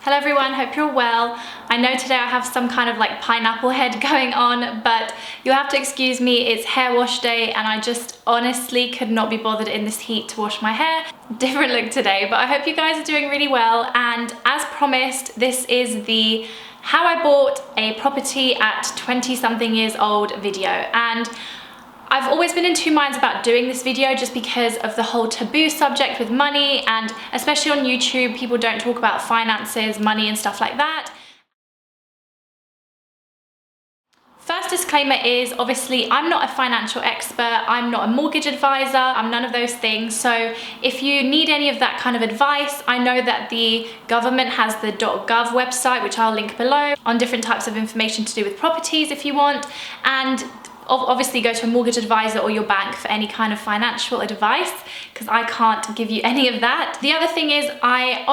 Hello everyone, hope you're well. I know today I have some kind of like pineapple head going on, but you'll have to excuse me, it's hair wash day and I just honestly could not be bothered in this heat to wash my hair. Different look today, but I hope you guys are doing really well. And as promised, this is the how I bought a property at 20 something years old video. And I've always been in two minds about doing this video just because of the whole taboo subject with money, and especially on YouTube, people don't talk about finances, money and stuff like that. First disclaimer is, obviously, I'm not a financial expert, I'm not a mortgage advisor, I'm none of those things. So if you need any of that kind of advice, I know that the government has the .gov website, which I'll link below, on different types of information to do with properties if you want. And obviously go to a mortgage advisor or your bank for any kind of financial advice, because I can't give you any of that. The other thing is, I'm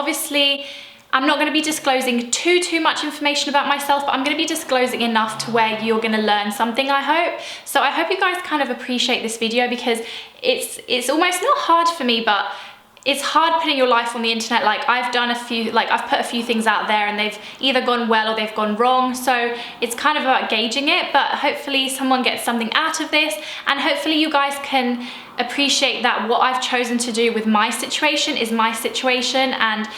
not going to be disclosing too much information about myself, but I'm going to be disclosing enough to where you're going to learn something, I hope. So I hope you guys kind of appreciate this video, because it's almost not hard for me, but it's hard putting your life on the internet. Like I've put a few things out there and they've either gone well or they've gone wrong. So it's kind of about gauging it, but hopefully someone gets something out of this, and hopefully you guys can appreciate that what I've chosen to do with my situation is my situation. And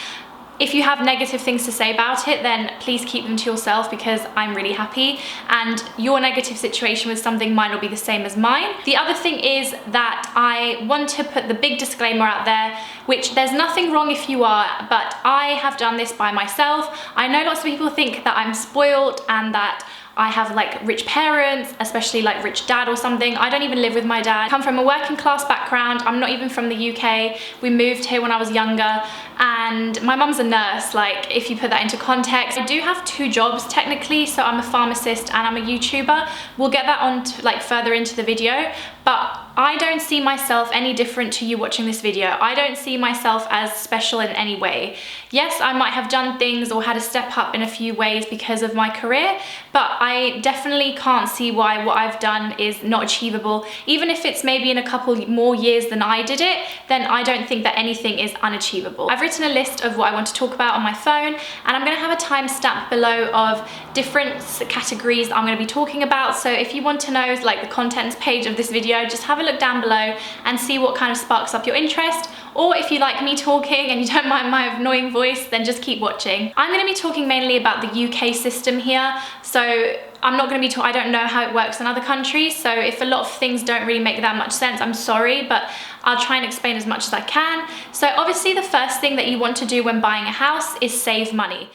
if you have negative things to say about it, then please keep them to yourself, because I'm really happy, and your negative situation with something might not be the same as mine. The other thing is that I want to put the big disclaimer out there, which there's nothing wrong if you are, but I have done this by myself. I know lots of people think that I'm spoiled and that I have like rich parents, especially like rich dad or something. I don't even live with my dad. I come from a working class background. I'm not even from the UK. We moved here when I was younger, and my mum's a nurse, like if you put that into context. I do have two jobs technically, so I'm a pharmacist and I'm a YouTuber. We'll get that on to like further into the video, but I don't see myself any different to you watching this video. I don't see myself as special in any way. Yes, I might have done things or had a step up in a few ways because of my career, but I definitely can't see why what I've done is not achievable. Even if it's maybe in a couple more years than I did it, then I don't think that anything is unachievable. I've written a list of what I want to talk about on my phone, and I'm gonna have a timestamp below of different categories I'm gonna be talking about. So if you want to know like the contents page of this video, just have a look down below and see what kind of sparks up your interest. Or if you like me talking and you don't mind my annoying voice, then just keep watching. I'm going to be talking mainly about the UK system here. So I'm not going to be I don't know how it works in other countries. So if a lot of things don't really make that much sense, I'm sorry, but I'll try and explain as much as I can. So obviously the first thing that you want to do when buying a house is save money.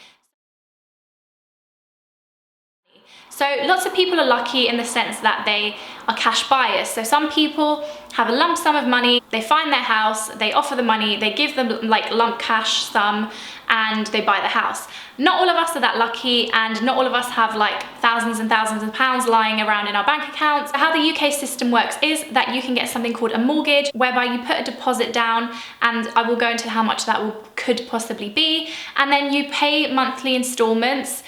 So lots of people are lucky in the sense that they are cash buyers. So some people have a lump sum of money, they find their house, they offer the money, they give them like lump cash sum, and they buy the house. Not all of us are that lucky, and not all of us have like thousands and thousands of pounds lying around in our bank accounts. How the UK system works is that you can get something called a mortgage, whereby you put a deposit down, and I will go into how much that could possibly be, and then you pay monthly installments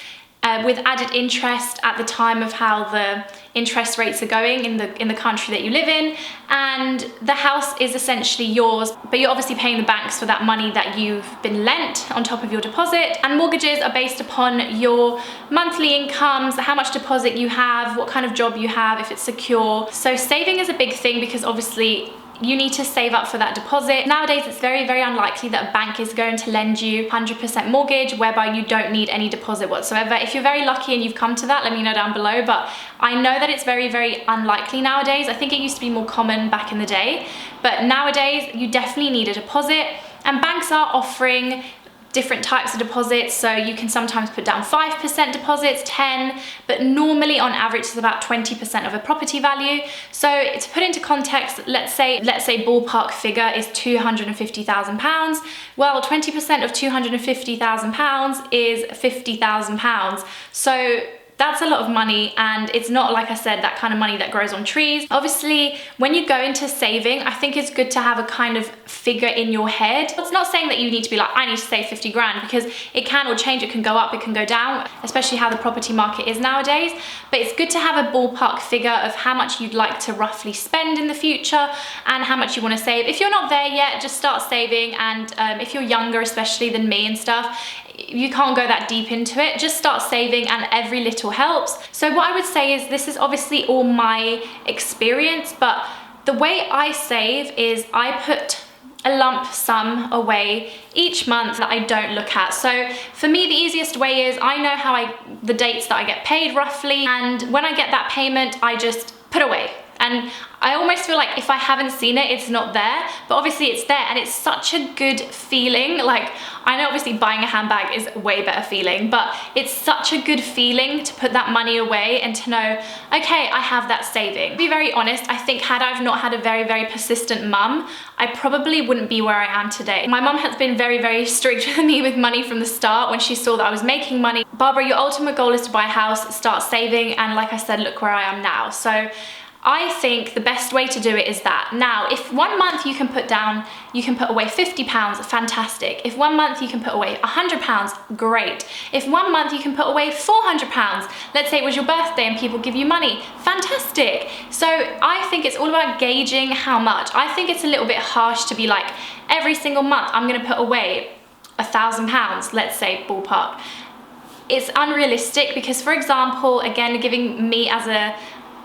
with added interest at the time of how the interest rates are going in the country that you live in, and the house is essentially yours, but you're obviously paying the banks for that money that you've been lent on top of your deposit. And mortgages are based upon your monthly incomes, how much deposit you have, what kind of job you have, if it's secure. So saving is a big thing, because obviously you need to save up for that deposit. Nowadays, it's very, very unlikely that a bank is going to lend you 100% mortgage, whereby you don't need any deposit whatsoever. If you're very lucky and you've come to that, let me know down below, but I know that it's very, very unlikely nowadays. I think it used to be more common back in the day, but nowadays you definitely need a deposit, and banks are offering different types of deposits. So you can sometimes put down 5% deposits, 10, but normally on average it's about 20% of a property value. So to put into context, let's say ballpark figure is £250,000. Well, 20% of £250,000 is £50,000. So that's a lot of money, and it's not, like I said, that kind of money that grows on trees. Obviously, when you go into saving, I think it's good to have a kind of figure in your head. It's not saying that you need to be like, I need to save 50 grand, because it can all change, it can go up, it can go down, especially how the property market is nowadays. But it's good to have a ballpark figure of how much you'd like to roughly spend in the future and how much you want to save. If you're not there yet, just start saving, and if you're younger especially than me and stuff, you can't go that deep into it. Just start saving and every little helps. So what I would say is, this is obviously all my experience, but the way I save is I put a lump sum away each month that I don't look at. So for me, the easiest way is I know the dates that I get paid roughly, and when I get that payment, I just put away. And I almost feel like if I haven't seen it, it's not there, but obviously it's there, and it's such a good feeling. Like, I know obviously buying a handbag is a way better feeling, but it's such a good feeling to put that money away and to know, okay, I have that saving. To be very honest, I think had I've not had a very, very persistent mum, I probably wouldn't be where I am today. My mum has been very, very strict with me with money from the start. When she saw that I was making money, Barbara, your ultimate goal is to buy a house, start saving, and like I said, look where I am now. So I think the best way to do it is that. Now, if one month you can put away £50, fantastic. If one month you can put away £100, great. If one month you can put away £400, let's say it was your birthday and people give you money, fantastic. So I think it's all about gauging how much. I think it's a little bit harsh to be like, every single month I'm gonna put away £1,000, let's say, ballpark. It's unrealistic because, for example, again, giving me as a,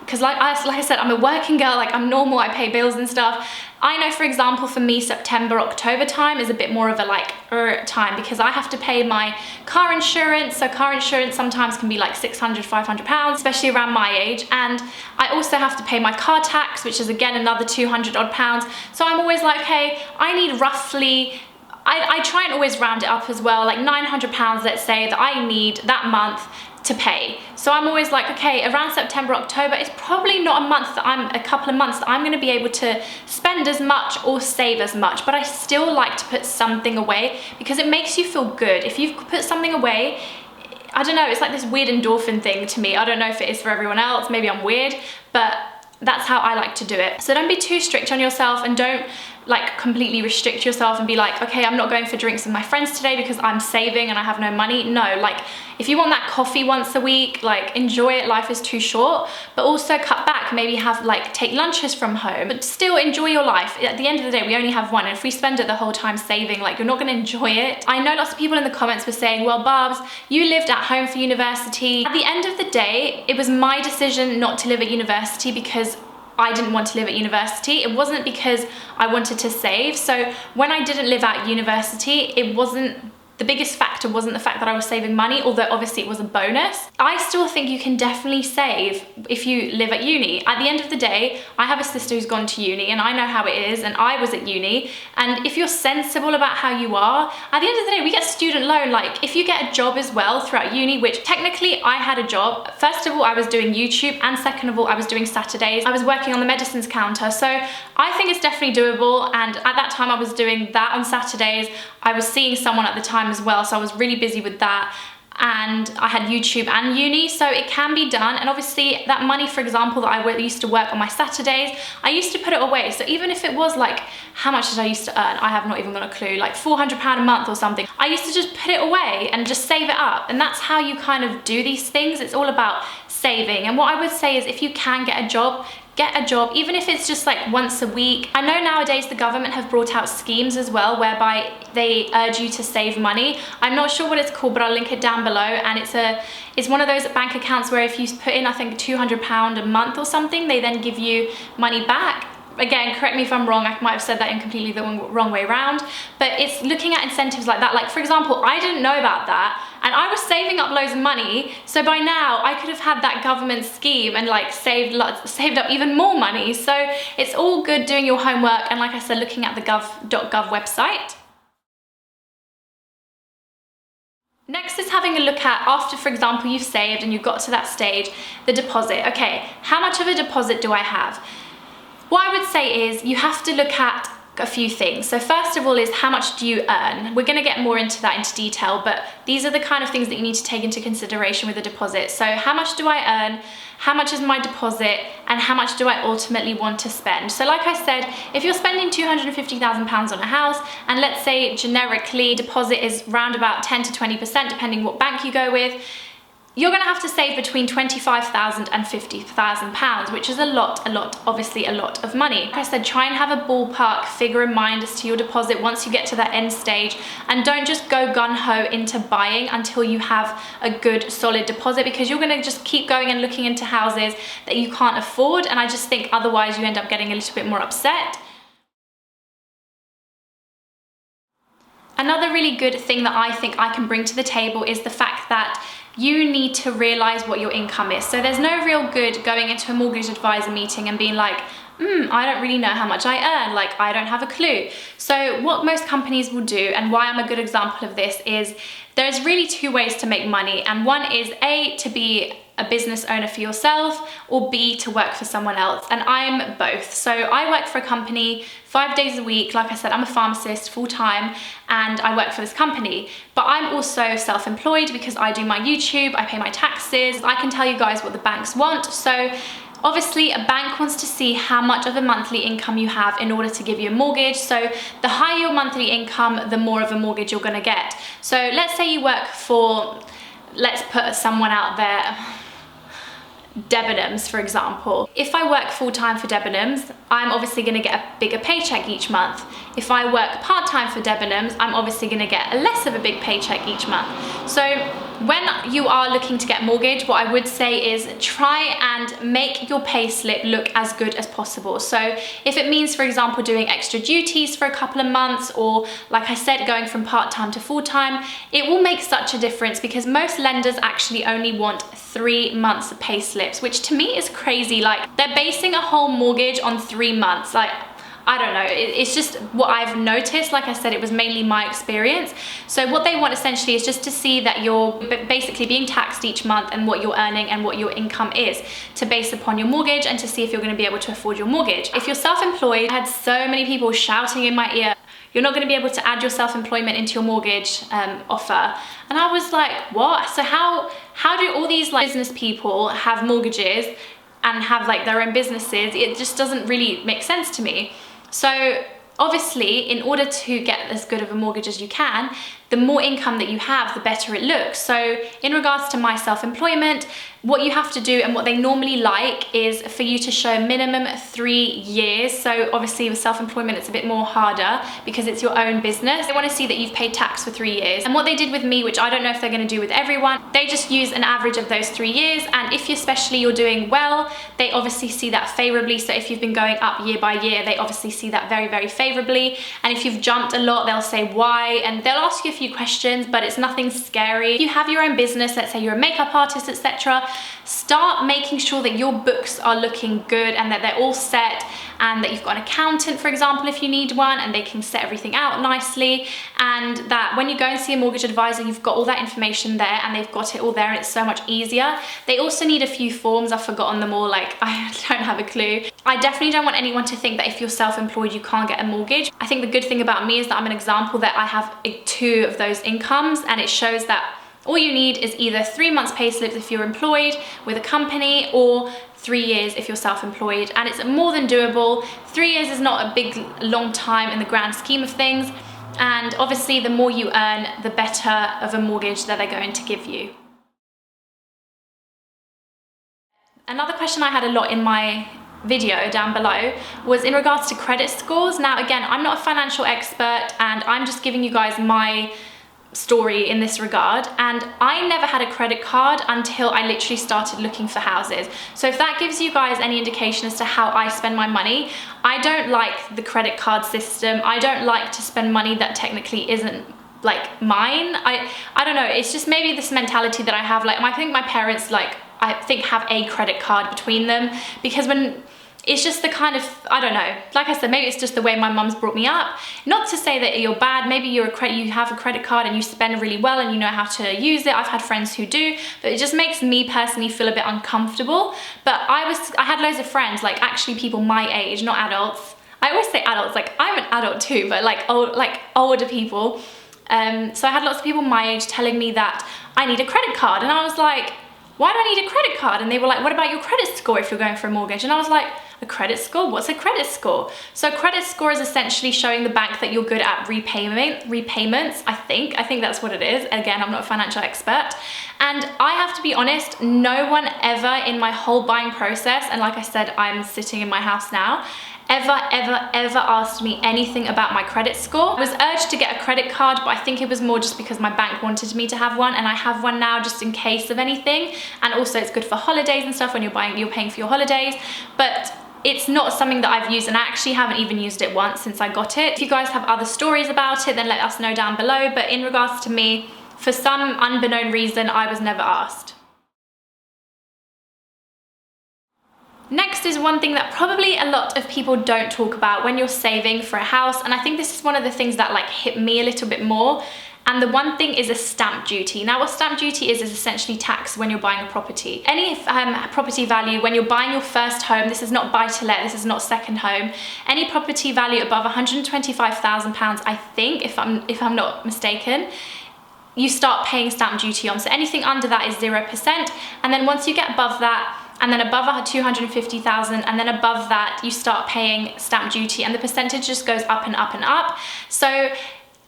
because like I said, I'm a working girl, like I'm normal, I pay bills and stuff. I know, for example, for me, September, October time is a bit more of a time because I have to pay my car insurance. So car insurance sometimes can be like £600, £500, especially around my age. And I also have to pay my car tax, which is again another 200 odd pounds. So I'm always like, hey, I need roughly, I try and always round it up as well, like £900, let's say, that I need that month to pay. So I'm always like, okay, around September, October, it's probably not a couple of months that I'm gonna be able to spend as much or save as much, but I still like to put something away because it makes you feel good. If you've put something away, I don't know, it's like this weird endorphin thing to me. I don't know if it is for everyone else, maybe I'm weird, but that's how I like to do it. So don't be too strict on yourself and don't like completely restrict yourself and be like, okay, I'm not going for drinks with my friends today because I'm saving and I have no money. No, like if you want that coffee once a week, like enjoy it, life is too short, but also cut back, maybe take lunches from home, but still enjoy your life. At the end of the day, we only have one, and if we spend it the whole time saving, like you're not gonna enjoy it. I know lots of people in the comments were saying, well, Barbs, you lived at home for university. At the end of the day, it was my decision not to live at university because I didn't want to live at university. It wasn't because I wanted to save. So when I didn't live at university, the biggest factor wasn't the fact that I was saving money, although obviously it was a bonus. I still think you can definitely save if you live at uni. At the end of the day, I have a sister who's gone to uni and I know how it is, and I was at uni. And if you're sensible about how you are, at the end of the day, we get student loan. Like if you get a job as well throughout uni, which technically I had a job. First of all, I was doing YouTube, and second of all, I was doing Saturdays. I was working on the medicines counter. So I think it's definitely doable. And at that time I was doing that on Saturdays. I was seeing someone at the time as well, so I was really busy with that, and I had YouTube and uni, so it can be done. And obviously that money, for example, that I used to work on my Saturdays, I used to put it away. So even if it was like, how much did I used to earn? I have not even got a clue, like £400 a month or something. I used to just put it away and just save it up, and that's how you kind of do these things. It's all about saving. And what I would say is, if you can get a job, even if it's just like once a week. I know nowadays the government have brought out schemes as well whereby they urge you to save money. I'm not sure what it's called, but I'll link it down below. And it's one of those bank accounts where if you put in, I think £200 a month or something, they then give you money back. Again, correct me if I'm wrong, I might have said that in completely the wrong way around, but it's looking at incentives like that. Like for example, I didn't know about that, and I was saving up loads of money, so by now I could have had that government scheme and like saved up even more money. So it's all good doing your homework, and like I said, looking at the gov.gov website. Next is having a look at, after, for example, you've saved and you've got to that stage, the deposit. Okay, how much of a deposit do I have? What I would say is you have to look at a few things. So first of all is, how much do you earn? We're going to get more into that into detail, but these are the kind of things that you need to take into consideration with a deposit. So how much do I earn? How much is my deposit? And how much do I ultimately want to spend? So like I said, if you're spending £250,000 on a house, and let's say generically deposit is round about 10 to 20%, depending what bank you go with, you're gonna have to save between £25,000 and £50,000, which is a lot, obviously a lot of money. Like I said, try and have a ballpark figure in mind as to your deposit once you get to that end stage, and don't just go gung-ho into buying until you have a good solid deposit, because you're gonna just keep going and looking into houses that you can't afford, and I just think otherwise you end up getting a little bit more upset. Another really good thing that I think I can bring to the table is the fact that you need to realize what your income is. So there's no real good going into a mortgage advisor meeting and being like, I don't really know how much I earn, like I don't have a clue. So what most companies will do, and why I'm a good example of this, is there's really two ways to make money. And one is A, to be a business owner for yourself, or B, to work for someone else. And I'm both. So I work for a company 5 days a week. Like I said, I'm a pharmacist full-time and I work for this company, but I'm also self-employed because I do my YouTube, I pay my taxes. I can tell you guys what the banks want. So obviously a bank wants to see how much of a monthly income you have in order to give you a mortgage. So the higher your monthly income, the more of a mortgage you're gonna get. So let's say you work for, let's put someone out there, Debenhams, for example. If I work full-time for Debenhams, I'm obviously gonna get a bigger paycheck each month. If I work part-time for Debenhams, I'm obviously gonna get a less of a big paycheck each month. So when you are looking to get a mortgage, what I would say is try and make your pay slip look as good as possible. So if it means, for example, doing extra duties for a couple of months, or like I said, going from part-time to full-time, it will make such a difference, because most lenders actually only want 3 months of pay slips, which to me is crazy. Like, they're basing a whole mortgage on 3 months. Like, I don't know, it's just what I've noticed. Like I said, it was mainly my experience. So what they want essentially is just to see that you're basically being taxed each month and what you're earning and what your income is, to base upon your mortgage and to see if you're gonna be able to afford your mortgage. If you're self-employed, I had so many people shouting in my ear, you're not gonna be able to add your self-employment into your mortgage offer. And I was like, what? So how do all these like business people have mortgages and have like their own businesses? It just doesn't really make sense to me. So obviously, in order to get as good of a mortgage as you can, the more income that you have, the better it looks. So in regards to my self-employment, what you have to do and what they normally like is for you to show minimum 3 years. So obviously with self-employment, it's a bit more harder because it's your own business. They want to see that you've paid tax for 3 years. And what they did with me, which I don't know if they're going to do with everyone, they just use an average of those 3 years. And if especially you're doing well, they obviously see that favorably. So if you've been going up year by year, they obviously see that very, very favorably. And if you've jumped a lot, they'll say why, and they'll ask you a few questions, but it's nothing scary. If you have your own business, let's say you're a makeup artist, etc., start making sure that your books are looking good and that they're all set, and that you've got an accountant, for example, if you need one, and they can set everything out nicely, and that when you go and see a mortgage advisor, you've got all that information there and they've got it all there, and it's so much easier. They also need a few forms. I've forgotten them all, like I don't have a clue. I definitely don't want anyone to think that if you're self-employed you can't get a mortgage. I think the good thing about me is that I'm an example that I have 2 of those incomes, and it shows that all you need is either 3 months pay slips if you're employed with a company, or 3 years if you're self-employed, and it's more than doable. 3 years is not a big long time in the grand scheme of things, and obviously the more you earn, the better of a mortgage that they're going to give you. Another question I had a lot in my video down below was in regards to credit scores. Now again, I'm not a financial expert and I'm just giving you guys my story in this regard, and I never had a credit card until I literally started looking for houses. So if that gives you guys any indication as to how I spend my money, I don't like the credit card system. I don't like to spend money that technically isn't like mine. I don't know, it's just maybe this mentality that I have. Like, I think my parents, like, I think have a credit card between them, because when it's just the kind of, I don't know, like I said, maybe it's just the way my mum's brought me up. Not to say that you're bad, maybe you have a credit card and you spend really well and you know how to use it. I've had friends who do, but it just makes me personally feel a bit uncomfortable. But I had loads of friends, like actually people my age, not adults. I always say adults, like I'm an adult too, but like older people. So I had lots of people my age telling me that I need a credit card, and I was like, why do I need a credit card? And they were like, what about your credit score if you're going for a mortgage? And I was like, A credit score? What's a credit score? So a credit score is essentially showing the bank that you're good at repayments, I think that's what it is. Again, I'm not a financial expert. And I have to be honest, no one ever in my whole buying process, and like I said, I'm sitting in my house now, ever asked me anything about my credit score. I was urged to get a credit card, but I think it was more just because my bank wanted me to have one, and I have one now just in case of anything. And also it's good for holidays and stuff when you're paying for your holidays. But it's not something that I've used, and I actually haven't even used it once since I got it. If you guys have other stories about it, then let us know down below. But in regards to me, for some unbeknown reason, I was never asked. Next is one thing that probably a lot of people don't talk about when you're saving for a house, and I think this is one of the things that like hit me a little bit more. And the one thing is a stamp duty. Now what stamp duty is essentially tax when you're buying a property. Any property value, when you're buying your first home, this is not buy to let, this is not second home, any property value above £125,000, I think, if I'm not mistaken, you start paying stamp duty on. So anything under that is 0%. And then once you get above that, and then above 250,000, and then above that, you start paying stamp duty, and the percentage just goes up and up and up. So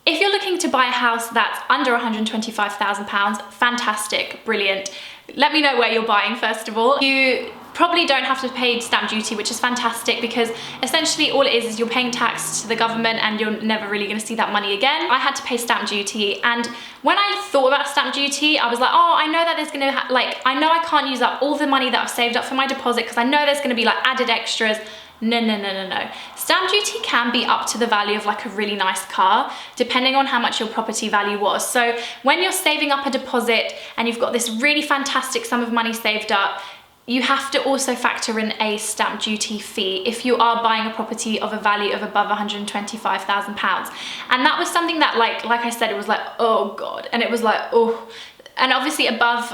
if you're looking to buy a house that's under £125,000, fantastic, brilliant. Let me know where you're buying, first of all. You probably don't have to pay stamp duty, which is fantastic, because essentially all it is you're paying tax to the government and you're never really going to see that money again. I had to pay stamp duty, and when I thought about stamp duty, I was like, oh, I know that there's going to I know I can't use up all the money that I've saved up for my deposit, because I know there's going to be like added extras. No. Stamp duty can be up to the value of like a really nice car, depending on how much your property value was. So when you're saving up a deposit and you've got this really fantastic sum of money saved up, you have to also factor in a stamp duty fee if you are buying a property of a value of above £125,000. And that was something that like I said, it was like, oh God. And it was like, oh. And obviously above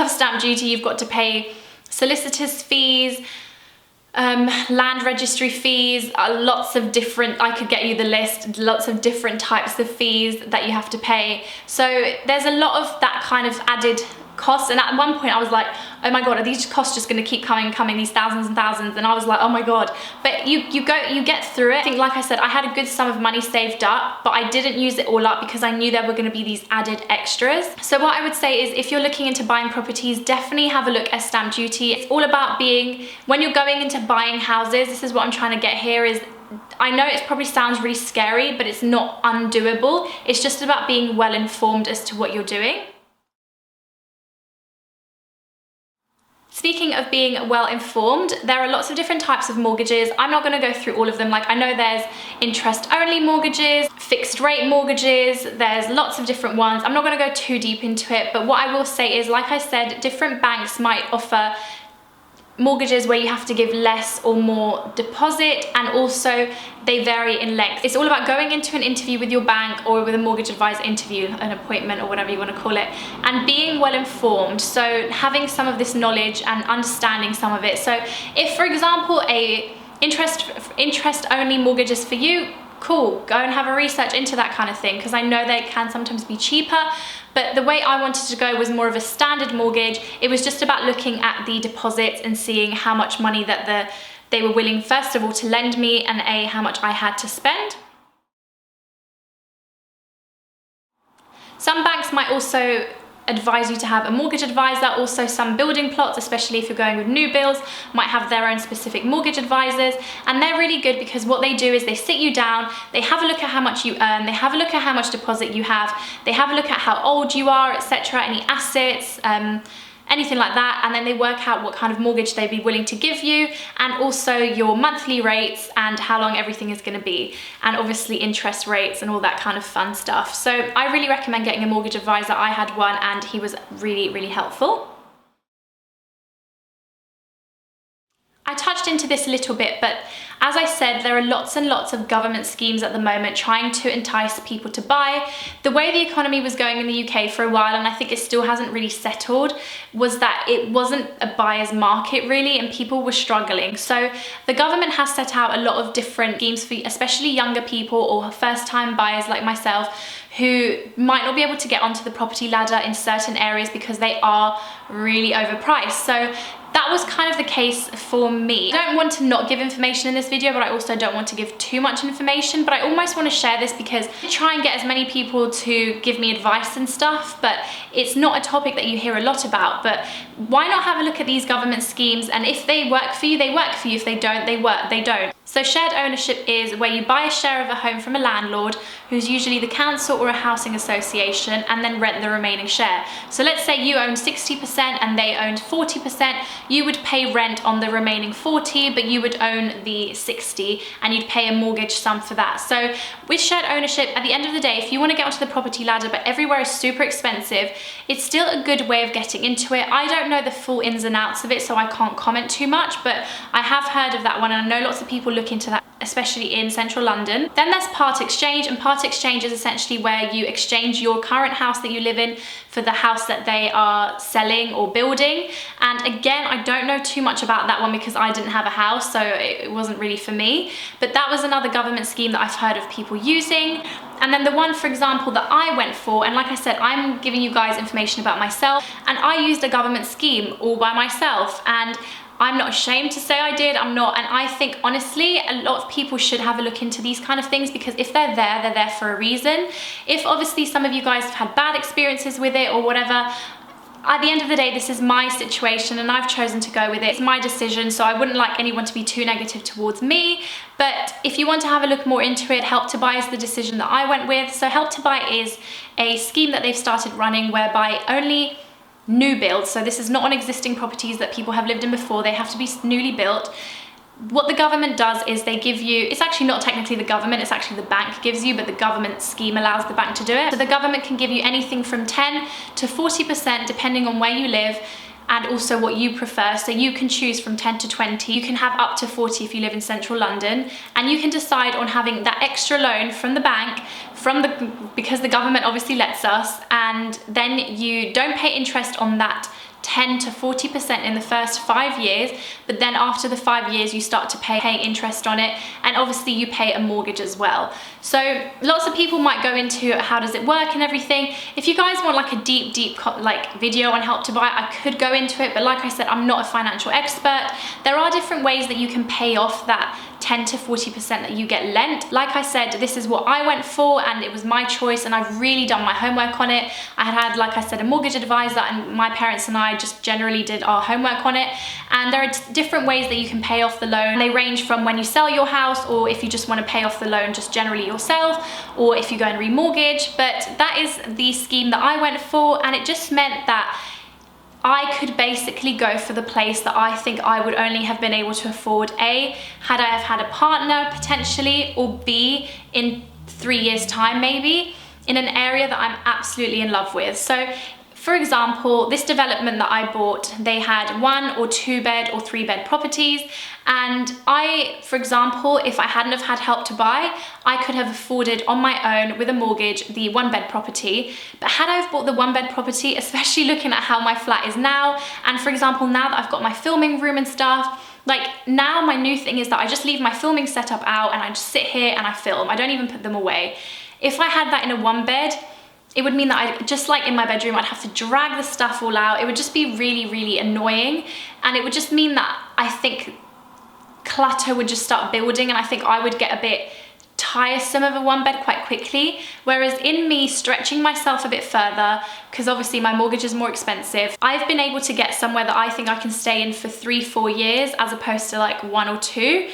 stamp duty, you've got to pay solicitors' fees, land registry fees, lots of different, I could get you the list, lots of different types of fees that you have to pay. So there's a lot of that kind of added costs, and at one point I was like, oh my God, are these costs just going to keep coming, these thousands and thousands? And I was like, oh my God. But you get through it. I think, like I said, I had a good sum of money saved up, but I didn't use it all up because I knew there were going to be these added extras. So what I would say is, if you're looking into buying properties, definitely have a look at stamp duty. It's all about when you're going into buying houses, this is what I'm trying to get here, is I know it probably sounds really scary, but it's not undoable. It's just about being well informed as to what you're doing. Speaking of being well informed, there are lots of different types of mortgages. I'm not going to go through all of them. Like, I know there's interest only mortgages, fixed rate mortgages, there's lots of different ones. I'm not going to go too deep into it, but what I will say is, like I said, different banks might offer mortgages where you have to give less or more deposit, and also they vary in length. It's all about going into an interview with your bank or with a mortgage advisor interview, an appointment or whatever you want to call it, and being well informed. So having some of this knowledge and understanding some of it. So if, for example, a interest only mortgage is for you, cool, go and have a research into that kind of thing, because I know they can sometimes be cheaper. But the way I wanted to go was more of a standard mortgage. It was just about looking at the deposits and seeing how much money that they were willing, first of all, to lend me, and how much I had to spend. Some banks might also advise you to have a mortgage advisor. Also, some building plots, especially if you're going with new builds, might have their own specific mortgage advisors, and they're really good because what they do is they sit you down, they have a look at how much you earn, they have a look at how much deposit you have, they have a look at how old you are, etc., any assets, anything like that, and then they work out what kind of mortgage they'd be willing to give you, and also your monthly rates and how long everything is going to be, and obviously interest rates and all that kind of fun stuff. So I really recommend getting a mortgage advisor. I had one and he was really, really helpful. I touched into this a little bit, but as I said, there are lots and lots of government schemes at the moment trying to entice people to buy. The way the economy was going in the UK for a while, and I think it still hasn't really settled, was that it wasn't a buyer's market really, and people were struggling. So the government has set out a lot of different schemes for especially younger people or first-time buyers like myself, who might not be able to get onto the property ladder in certain areas because they are really overpriced. So that was kind of the case for me. I don't want to not give information in this video, but I also don't want to give too much information, but I almost want to share this because I try and get as many people to give me advice and stuff, but it's not a topic that you hear a lot about. But why not have a look at these government schemes, and if they work for you, they work for you. If they don't, they don't. So shared ownership is where you buy a share of a home from a landlord, who's usually the council or a housing association, and then rent the remaining share. So let's say you own 60% and they owned 40%, you would pay rent on the remaining 40, but you would own the 60 and you'd pay a mortgage sum for that. So with shared ownership, at the end of the day, if you want to get onto the property ladder but everywhere is super expensive, it's still a good way of getting into it. I don't know the full ins and outs of it, so I can't comment too much, but I have heard of that one and I know lots of people look into that, especially in central London. Then there's part exchange, and part exchange is essentially where you exchange your current house that you live in for the house that they are selling or building. And again, I don't know too much about that one because I didn't have a house, so it wasn't really for me. But that was another government scheme that I've heard of people using. And then the one, for example, that I went for, and like I said, I'm giving you guys information about myself, and I used a government scheme all by myself, and I'm not ashamed to say I did, I'm not, and I think honestly a lot of people should have a look into these kind of things, because if they're there for a reason. If obviously some of you guys have had bad experiences with it or whatever, at the end of the day, this is my situation and I've chosen to go with it. It's my decision, so I wouldn't like anyone to be too negative towards me. But if you want to have a look more into it, Help to Buy is the decision that I went with. So Help to Buy is a scheme that they've started running whereby only new builds, so this is not on existing properties that people have lived in before, they have to be newly built. What the government does is they give you, it's actually not technically the government, it's actually the bank gives you, but the government scheme allows the bank to do it. So the government can give you anything from 10 to 40% depending on where you live and also what you prefer. So you can choose from 10 to 20, you can have up to 40 if you live in central London, and you can decide on having that extra loan from the bank, because the government obviously lets us, and then you don't pay interest on that 10 to 40% in the first 5 years, but then after the 5 years you start to pay interest on it, and obviously you pay a mortgage as well. So lots of people might go into how does it work and everything. If you guys want like a deep video on Help to Buy, I could go into it, but like I said, I'm not a financial expert. There are different ways that you can pay off that 10 to 40% that you get lent. Like I said, this is what I went for and it was my choice, and I've really done my homework on it. I had, like I said, a mortgage advisor, and my parents and I just generally did our homework on it. And there are different ways that you can pay off the loan. They range from when you sell your house, or if you just want to pay off the loan just generally yourself, or if you go and remortgage. But that is the scheme that I went for, and it just meant that I could basically go for the place that I think I would only have been able to afford, A, had I have had a partner potentially, or B, in 3 years time maybe, in an area that I'm absolutely in love with. So for example, this development that I bought, they had 1 or 2 bed or 3 bed properties, and I, for example, if I hadn't have had Help to Buy, I could have afforded on my own with a mortgage the 1 bed property. But had I have bought the 1 bed property, especially looking at how my flat is now, and for example now that I've got my filming room and stuff, like now my new thing is that I just leave my filming setup out and I just sit here and I film. I don't even put them away. If I had that in a 1 bed, it would mean that I, just like in my bedroom, I'd have to drag the stuff all out. It would just be really annoying, and it would just mean that I think clutter would just start building, and I think I would get a bit tiresome of a 1 bed quite quickly. Whereas in me stretching myself a bit further, because obviously my mortgage is more expensive, I've been able to get somewhere that I think I can stay in for 3-4 years as opposed to like 1 or 2.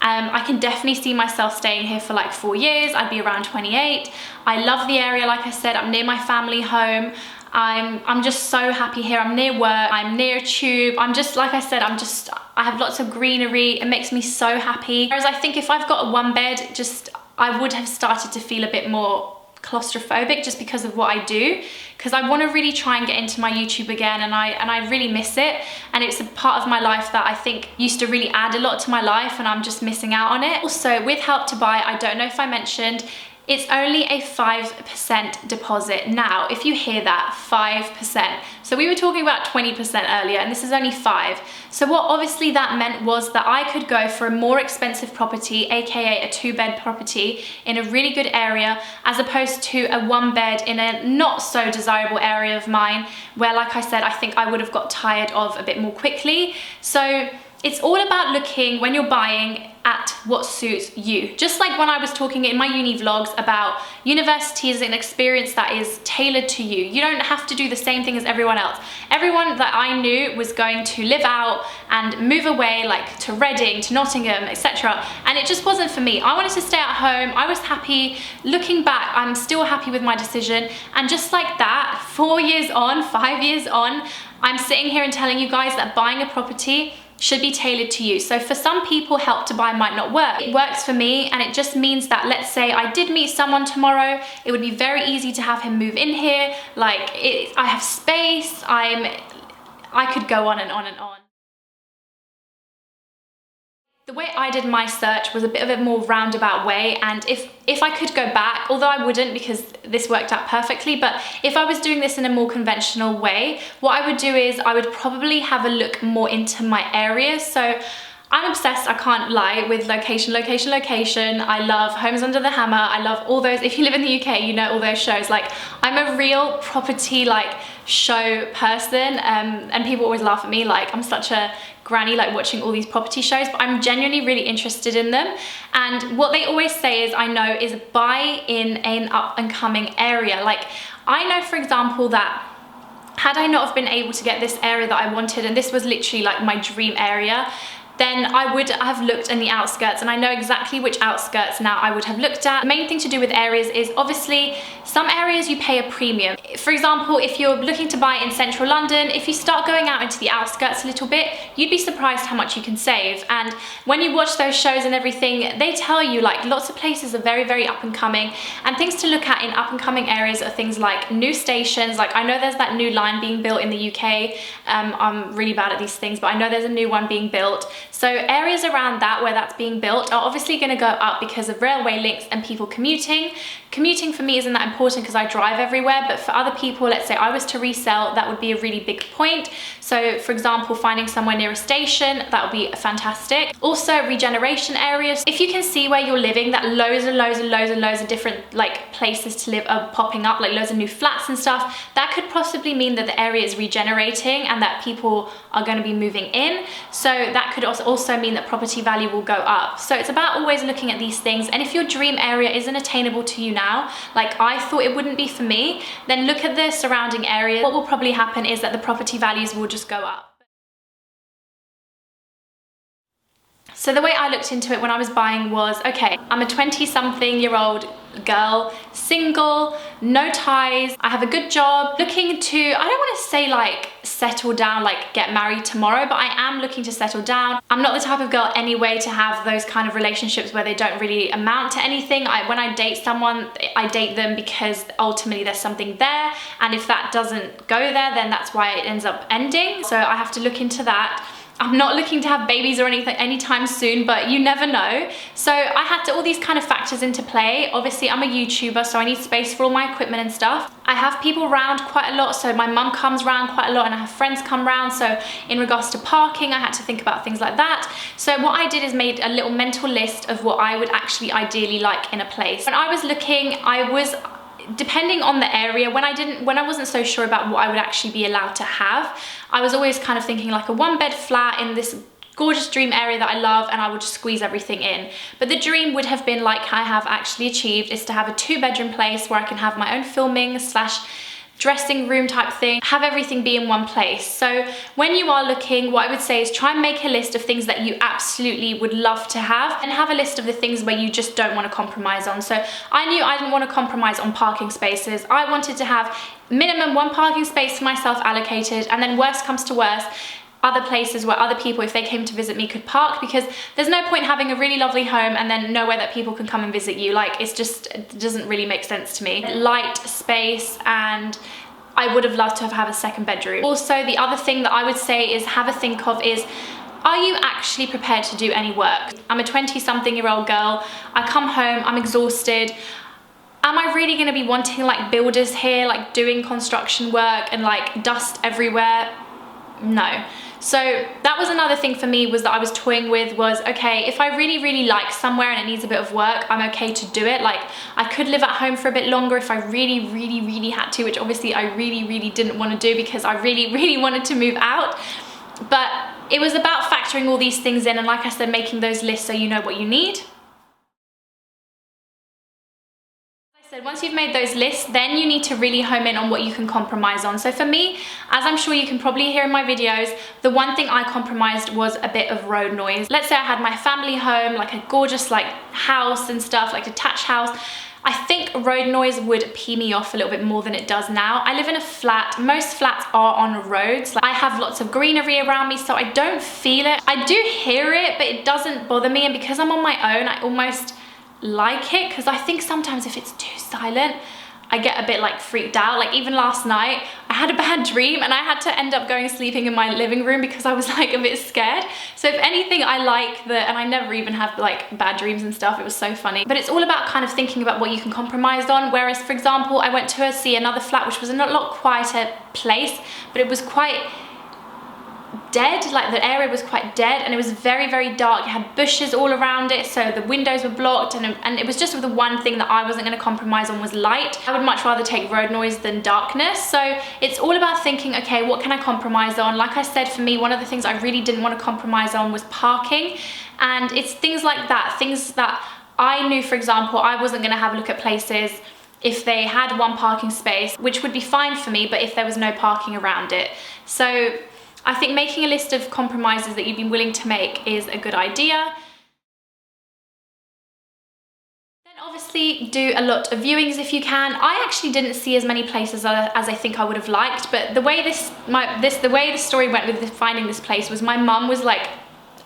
I can definitely see myself staying here for like 4 years. I'd be around 28. I love the area, like I said, I'm near my family home. I'm just so happy here. I'm near work, I'm near a tube. I'm just, like I said, I have lots of greenery. It makes me so happy. Whereas I think if I've got a 1 bed, I would have started to feel a bit more claustrophobic just because of what I do, because I want to really try and get into my YouTube again, and I really miss it, and it's a part of my life that I think used to really add a lot to my life, and I'm just missing out on it. Also with Help to Buy, I don't know if I mentioned, It's only a 5% deposit. Now, if you hear that, 5%. So we were talking about 20% earlier, and this is only 5. So what obviously that meant was that I could go for a more expensive property, aka a 2-bed property in a really good area, as opposed to a 1-bed in a not so desirable area of mine, where, like I said, I think I would have got tired of a bit more quickly. So it's all about looking, when you're buying, at what suits you. Just like when I was talking in my uni vlogs about university is an experience that is tailored to you. You don't have to do the same thing as everyone else. Everyone that I knew was going to live out and move away, like to Reading, to Nottingham, etc. And it just wasn't for me. I wanted to stay at home. I was happy. Looking back, I'm still happy with my decision. And just like that, 4 years on, 5 years on, I'm sitting here and telling you guys that buying a property should be tailored to you. So for some people, Help to Buy might not work. It works for me, and it just means that, let's say I did meet someone tomorrow, it would be very easy to have him move in here. Like, I have space, I could go on and on and on. The way I did my search was a bit of a more roundabout way, and if I could go back, although I wouldn't because this worked out perfectly, but if I was doing this in a more conventional way, what I would do is I would probably have a look more into my area. So I'm obsessed, I can't lie, with location, location, location. I love Homes Under the Hammer. I love all those. If you live in the UK, you know all those shows. Like, I'm a real property like show person, and people always laugh at me like I'm such a granny like watching all these property shows, but I'm genuinely really interested in them. And what they always say is buy in an up and coming area. Like, I know, for example, that had I not have been able to get this area that I wanted, and this was literally like my dream area, then I would have looked in the outskirts, and I know exactly which outskirts now I would have looked at. The main thing to do with areas is obviously some areas you pay a premium. For example, if you're looking to buy in central London, if you start going out into the outskirts a little bit, you'd be surprised how much you can save. And when you watch those shows and everything, they tell you like lots of places are very, very up and coming, and things to look at in up and coming areas are things like new stations. Like, I know there's that new line being built in the UK. I'm really bad at these things, but I know there's a new one being built. So areas around that where that's being built are obviously going to go up because of railway links and people commuting. Commuting for me isn't that important because I drive everywhere, but for other people, let's say I was to resell, that would be a really big point. So for example, finding somewhere near a station, that would be fantastic. Also regeneration areas. If you can see where you're living that loads and loads and loads and loads of different like places to live are popping up, like loads of new flats and stuff, that could possibly mean that the area is regenerating and that people are going to be moving in. So that could also mean that property value will go up. So it's about always looking at these things. And if your dream area isn't attainable to you now, like I thought it wouldn't be for me, then look at the surrounding area. What will probably happen is that the property values will just go up. So the way I looked into it when I was buying was, okay, I'm a 20-something-year-old girl, single, no ties, I have a good job, looking to, I don't want to say like settle down, like get married tomorrow, but I am looking to settle down. I'm not the type of girl anyway to have those kind of relationships where they don't really amount to anything. When I date someone, I date them because ultimately there's something there, and if that doesn't go there, then that's why it ends up ending. So I have to look into that. I'm not looking to have babies or anything anytime soon, but you never know. So I had all these kind of factors into play. Obviously, I'm a YouTuber, so I need space for all my equipment and stuff. I have people around quite a lot, so my mum comes around quite a lot and I have friends come around. So in regards to parking, I had to think about things like that. So what I did is made a little mental list of what I would actually ideally like in a place. When I was looking, I was, depending on the area, when I wasn't so sure about what I would actually be allowed to have, I was always kind of thinking like a 1-bed flat in this gorgeous dream area that I love, and I would just squeeze everything in. But the dream would have been, like I have actually achieved, is to have a 2-bedroom place where I can have my own filming / dressing room type thing, have everything be in one place. So when you are looking, what I would say is try and make a list of things that you absolutely would love to have, and have a list of the things where you just don't want to compromise on. So I knew I didn't want to compromise on parking spaces. I wanted to have minimum 1 parking space for myself allocated, and then worst comes to worst, other places where other people, if they came to visit me, could park, because there's no point having a really lovely home and then nowhere that people can come and visit you. Like, it doesn't really make sense to me. Light space, and I would have loved to have had a 2nd bedroom. Also, the other thing that I would say is have a think of is, are you actually prepared to do any work? I'm a 20-something-year-old girl. I come home, I'm exhausted. am I really going to be wanting like builders here, like doing construction work and like dust everywhere? No. So that was another thing for me, was that I was toying with was, okay, if I really like somewhere and it needs a bit of work, I'm okay to do it. Like I could live at home for a bit longer if I really had to, which obviously I really didn't want to do because I really wanted to move out. But it was about factoring all these things in, and like I said, making those lists so you know what you need. Once you've made those lists, then you need to really home in on what you can compromise on. So for me, as I'm sure you can probably hear in my videos, the one thing I compromised was a bit of road noise. Let's say I had my family home, like a gorgeous like house and stuff, like detached house. I think road noise would pee me off a little bit more than it does now. I live in a flat. Most flats are on roads. Like, I have lots of greenery around me, so I don't feel it. I do hear it, but it doesn't bother me. And because I'm on my own, I almost like it, because I think sometimes if it's too silent, I get a bit like freaked out. Like even last night, I had a bad dream and I had to end up going sleeping in my living room because I was like a bit scared. So if anything, I like and I never even have like bad dreams and stuff. It was so funny. But it's all about kind of thinking about what you can compromise on. Whereas for example, I went to see another flat, which was a lot quieter place, but it was quite dead. Like the area was quite dead and it was very dark. It had bushes all around it, so the windows were blocked, and it was just the one thing that I wasn't going to compromise on was light. I would much rather take road noise than darkness. So it's all about thinking, okay, what can I compromise on? Like I said, for me, one of the things I really didn't want to compromise on was parking, and it's things like that, things that I knew, for example, I wasn't going to have a look at places if they had one parking space, which would be fine for me, but if there was no parking around it. So I think making a list of compromises that you'd be willing to make is a good idea. Then obviously do a lot of viewings if you can. I actually didn't see as many places as I think I would have liked, but the way the story went with finding this place was my mum was like,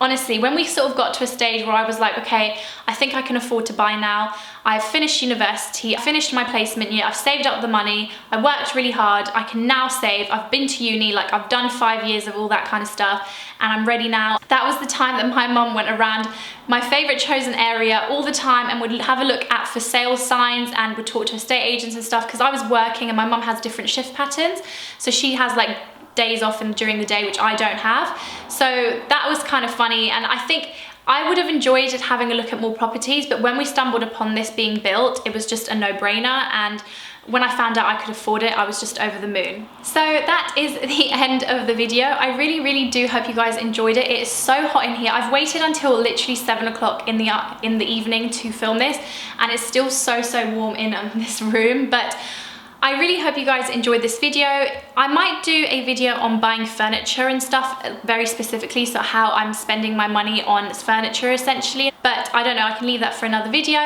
honestly, when we sort of got to a stage where I was like, okay, I think I can afford to buy now. I've finished university, I finished my placement year, I've saved up the money, I worked really hard, I can now save, I've been to uni, like I've done 5 years of all that kind of stuff, and I'm ready now. That was the time that my mum went around my favorite chosen area all the time and would have a look at for sale signs and would talk to estate agents and stuff, because I was working and my mum has different shift patterns. So she has like days off and during the day, which I don't have. So that was kind of funny, and I think I would have enjoyed it having a look at more properties, but when we stumbled upon this being built, it was just a no-brainer, and when I found out I could afford it, I was just over the moon. So that is the end of the video. I really do hope you guys enjoyed it. It is so hot in here. I've waited until literally 7 o'clock in the evening to film this, and it's still so warm in this room, but I really hope you guys enjoyed this video. I might do a video on buying furniture and stuff very specifically, so how I'm spending my money on furniture essentially, but I don't know, I can leave that for another video.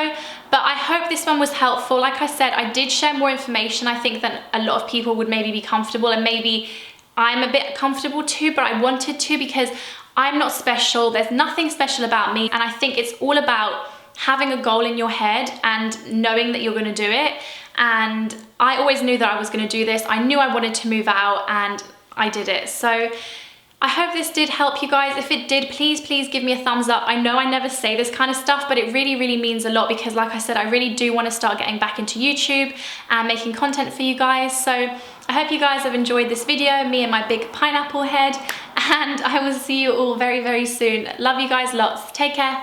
But I hope this one was helpful. Like I said, I did share more information. I think that a lot of people would maybe be comfortable, and maybe I'm a bit comfortable too, but I wanted to because I'm not special. There's nothing special about me, and I think it's all about having a goal in your head and knowing that you're going to do it. And I always knew that I was going to do this. I knew I wanted to move out, and I did it. So I hope this did help you guys. If it did, please give me a thumbs up. I know I never say this kind of stuff, but it really means a lot, because like I said, I really do want to start getting back into YouTube and making content for you guys. So I hope you guys have enjoyed this video, me and my big pineapple head, and I will see you all very soon. Love you guys lots. Take care.